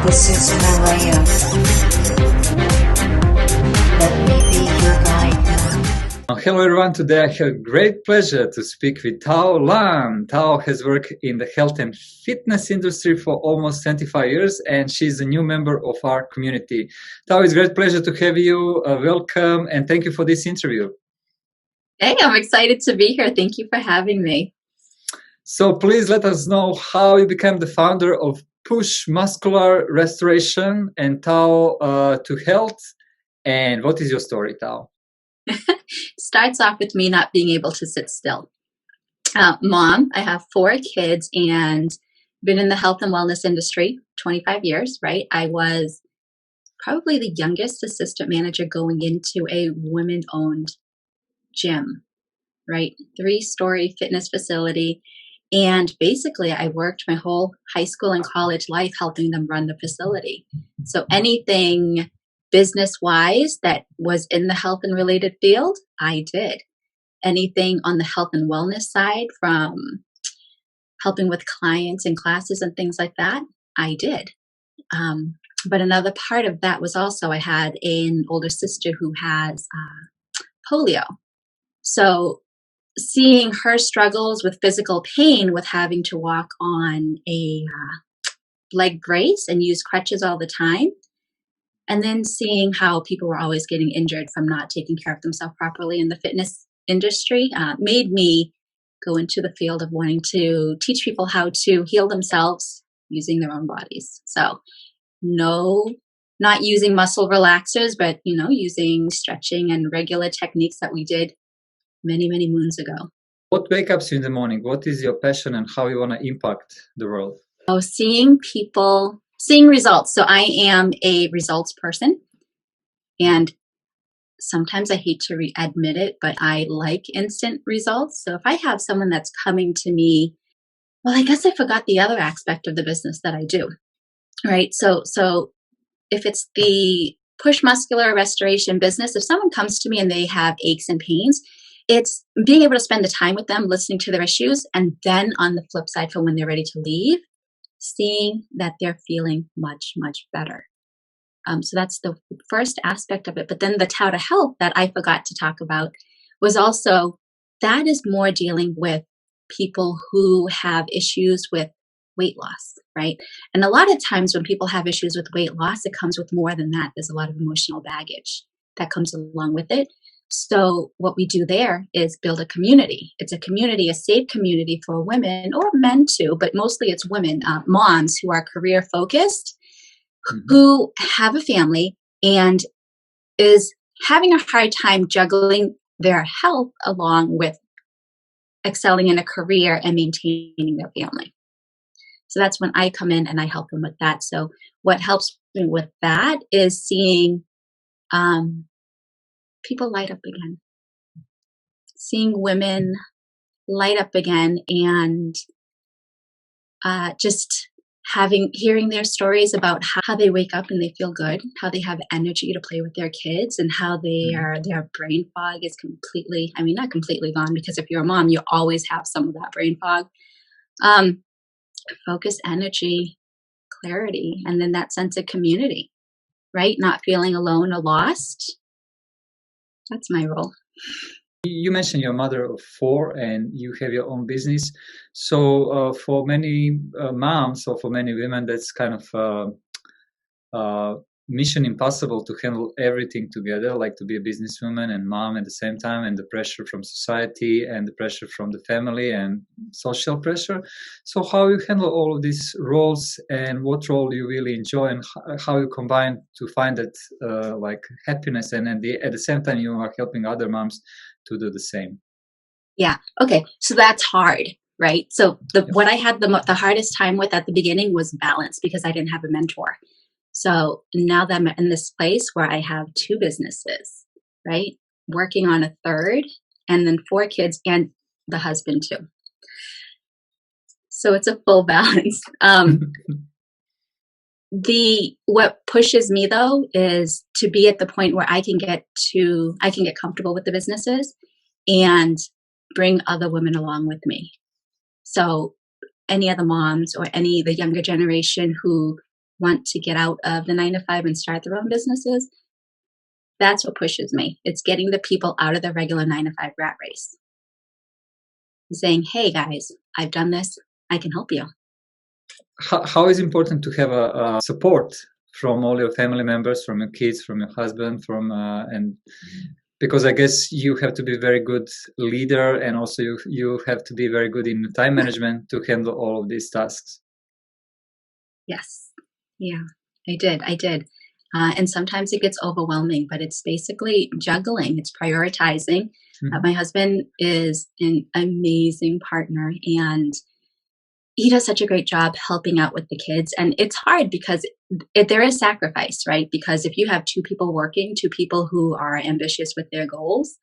This is Malaya. Let me be your guide now. Hello everyone, today I have great pleasure to speak with Thao Lan. Thao has worked in the health and fitness industry for almost 25 years and she's a new member of our community. Thao, it's a great pleasure to have you. Welcome and thank you for this interview. Hey, I'm excited to be here. Thank you for having me. So please let us know how you became the founder of Push Muscular Restoration and Thao to Health. And what is your story, Thao? Starts off with me not being able to sit still. Mom, I have 4 kids and been in the health and wellness industry 25 years, right? I was probably the youngest assistant manager going into a women-owned gym, right? 3-story fitness facility. And basically, I worked my whole high school and college life helping them run the facility. So anything business-wise that was in the health and related field, I did. Anything on the health and wellness side, from helping with clients and classes and things like that, I did. But another part of that was also I had an older sister who has polio. So seeing her struggles with physical pain with having to walk on a leg brace and use crutches all the time, and then seeing how people were always getting injured from not taking care of themselves properly in the fitness industry made me go into the field of wanting to teach people how to heal themselves using their own bodies. So no, not using muscle relaxers, but using stretching and regular techniques that we did many, many moons ago. What wakes up you in the morning? What is your passion and how you want to impact the world? Oh, seeing results. So I am a results person. And sometimes I hate to admit it, but I like instant results. So if I have someone that's coming to me, well, I guess I forgot the other aspect of the business that I do, right? So if it's the Push Muscular Restoration business, if someone comes to me and they have aches and pains, it's being able to spend the time with them, listening to their issues, and then on the flip side, for when they're ready to leave, seeing that they're feeling much, much better. So that's the first aspect of it. But then the Thao to Health that I forgot to talk about was also, that is more dealing with people who have issues with weight loss, right? And a lot of times when people have issues with weight loss, it comes with more than that. There's a lot of emotional baggage that comes along with it. So what we do there is build a community. It's a community, a safe community for women or men too, but mostly it's women, moms who are career focused, who have a family and is having a hard time juggling their health along with excelling in a career and maintaining their family. So that's when I come in and I help them with that. So what helps me with that is seeing people light up again, seeing women light up again, and just hearing their stories about how they wake up and they feel good, how they have energy to play with their kids, and how their brain fog is completely, not completely gone, because if you're a mom, you always have some of that brain fog. Focus, energy, clarity, and then that sense of community, right? Not feeling alone or lost. That's my role. You mentioned you're a mother of 4 and you have your own business. So for many moms or for many women, that's kind of mission impossible to handle everything together, like to be a businesswoman and mom at the same time, and the pressure from society and the pressure from the family and social pressure. So how you handle all of these roles, and what role you really enjoy, and how you combine to find that like happiness, and at the same time you are helping other moms to do the same. Yeah. Okay. So that's hard, right? So what I had the hardest time with at the beginning was balance, because I didn't have a mentor. So now that I'm in this place where I have 2 businesses, right? Working on a 3rd, and then 4 kids and the husband too. So it's a full balance. What pushes me though is to be at the point where I can get comfortable with the businesses and bring other women along with me. So any other moms or the younger generation who want to get out of the 9 to 5 and start their own businesses, that's what pushes me. It's getting the people out of the regular 9 to 5 rat race. Saying, hey guys, I've done this. I can help you. How is important to have a support from all your family members, from your kids, from your husband, and because I guess you have to be a very good leader, and also you have to be very good in time management to handle all of these tasks. Yes. Yeah, I did. And sometimes it gets overwhelming, but it's basically juggling. It's prioritizing. My husband is an amazing partner, and he does such a great job helping out with the kids. And it's hard because there is sacrifice, right? Because if you have 2 people working, 2 people who are ambitious with their goals,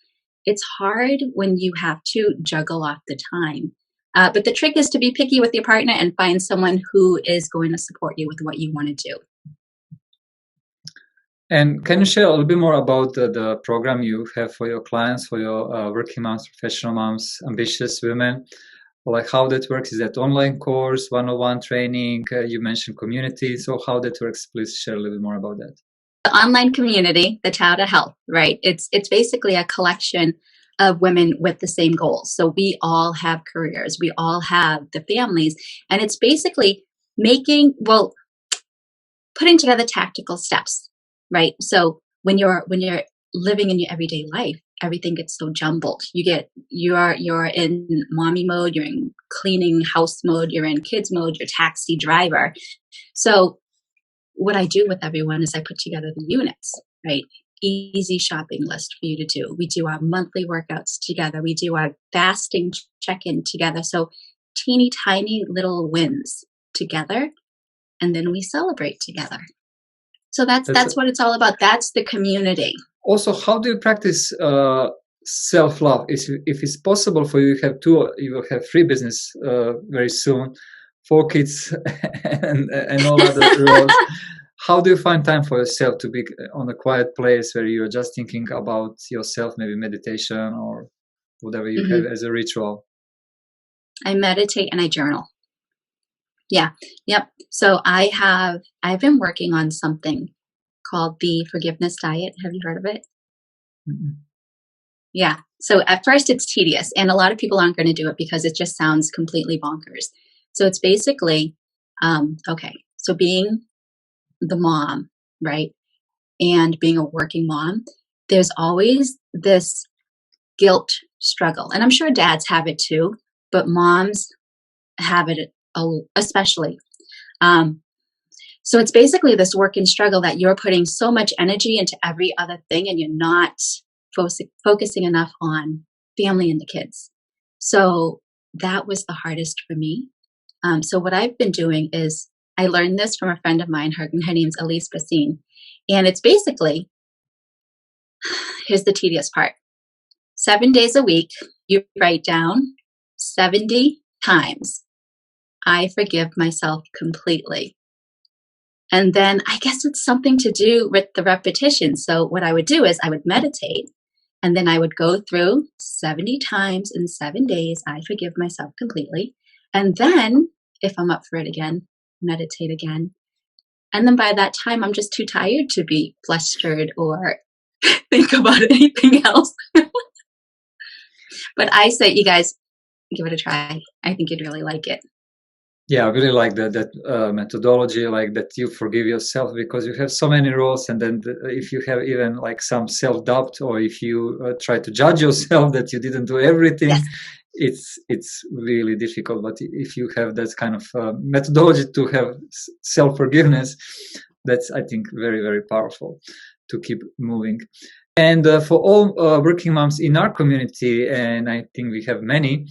it's hard when you have to juggle off the time. But the trick is to be picky with your partner and find someone who is going to support you with what you want to do. And can you share a little bit more about the program you have for your clients, for your working moms, professional moms, ambitious women? Like how that works? Is that online course, one-on-one training? You mentioned community. So how that works? Please share a little bit more about that. The online community, the Thao to Health, right? It's basically a collection of women with the same goals. So we all have careers, we all have the families, and it's basically putting together tactical steps, right? So when you're living in your everyday life, everything gets so jumbled. You're in mommy mode, you're in cleaning house mode, you're in kids mode, you're taxi driver. So what I do with everyone is I put together the units, right? Easy shopping list for you to do. We do our monthly workouts together. We do our fasting check-in together. So teeny tiny little wins together, and then we celebrate together. So that's what it's all about. That's the community. Also, how do you practice self-love? If it's possible for you, you will have 3 business very soon, 4 kids, and all other roles. How do you find time for yourself to be on a quiet place where you're just thinking about yourself, maybe meditation or whatever you have as a ritual? I meditate and I journal. Yeah. Yep. So I've been working on something called the forgiveness diet. Have you heard of it? Mm-mm. Yeah. So at first it's tedious, and a lot of people aren't going to do it because it just sounds completely bonkers. So it's basically, so being the mom, right? And being a working mom, there's always this guilt struggle. And I'm sure dads have it too, but moms have it especially. So it's basically this work and struggle that you're putting so much energy into every other thing, and you're not focusing enough on family and the kids. So that was the hardest for me. So what I've been doing is I learned this from a friend of mine. Her name's Elise Bassine. And it's basically, here's the tedious part. 7 days a week, you write down 70 times, I forgive myself completely. And then I guess it's something to do with the repetition. So what I would do is I would meditate, and then I would go through 70 times in 7 days, I forgive myself completely. And then if I'm up for it again, meditate again. And then by that time, I'm just too tired to be flustered or think about anything else. But I say, you guys, give it a try. I think you'd really like it. Yeah, I really like that methodology, like that you forgive yourself, because you have so many roles, and then if you have even like some self-doubt, or if you try to judge yourself that you didn't do everything, yes, it's really difficult. But if you have that kind of methodology to have self-forgiveness, that's, I think, very, very powerful to keep moving. And for all working moms in our community, and I think we have many,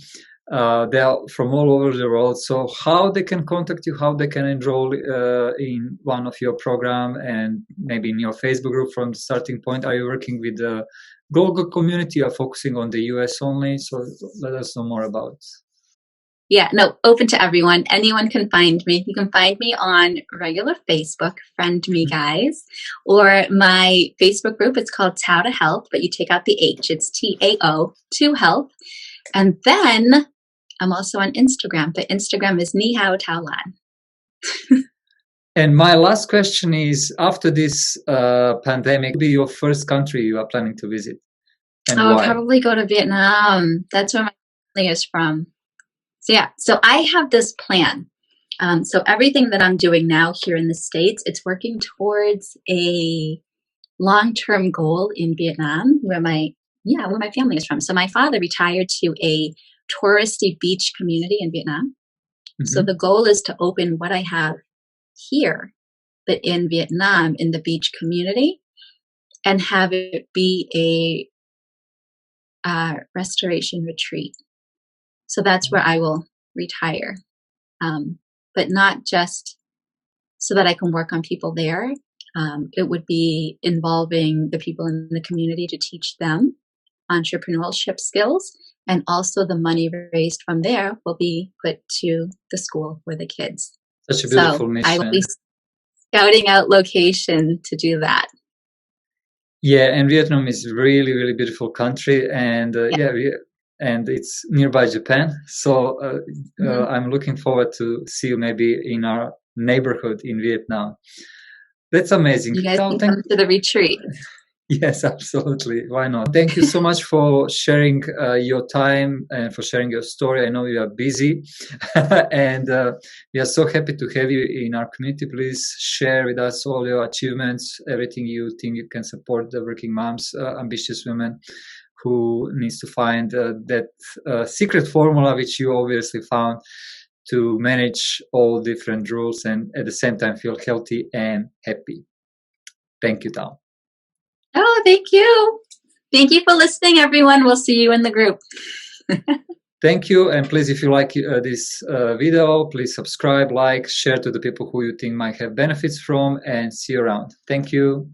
they are from all over the world. So how they can contact you, how they can enroll in one of your program, and maybe in your Facebook group from the starting point? Are you working with the global community, or focusing on the US only? So let us know more about. Yeah, no, open to everyone. Anyone can find me. You can find me on regular Facebook, friend me guys, or my Facebook group. It's called Thao to Health, but you take out the H. It's TAO, to Health. And then I'm also on Instagram. The Instagram is Ni Hao Tao Lan. And my last question is, after this pandemic, will be your first country you are planning to visit, and I'll why? probably go to Vietnam. That's where my family is from. So yeah, so I have this plan. So everything that I'm doing now here in the States, it's working towards a long-term goal in Vietnam, where my family is from. So my father retired to a touristy beach community in Vietnam. So Mhm. the goal is to open what I have here, but in Vietnam in the beach community, and have it be a restoration retreat. So that's where I will retire, but not just so that I can work on people there. It would be involving the people in the community to teach them entrepreneurship skills, and also the money raised from there will be put to the school for the kids. Such a So beautiful I will mission. be scouting out location to do that. Yeah, and Vietnam is really, really beautiful country, and and it's nearby Japan. So Mhm. I'm looking forward to see you maybe in our neighborhood in Vietnam. That's amazing. You guys Thao, can come to the retreat. yes, absolutely. Why not? Thank you so much for sharing your time and for sharing your story. I know you are busy, and we are so happy to have you in our community. Please share with us all your achievements, everything you think you can support the working moms, ambitious women who needs to find that secret formula, which you obviously found, to manage all different rules and at the same time feel healthy and happy. Thank you, Thao. Oh, thank you. Thank you for listening, everyone. We'll see you in the group. Thank you, and please, if you like this video, please subscribe, like, share to the people who you think might have benefits from, and see you around. Thank you.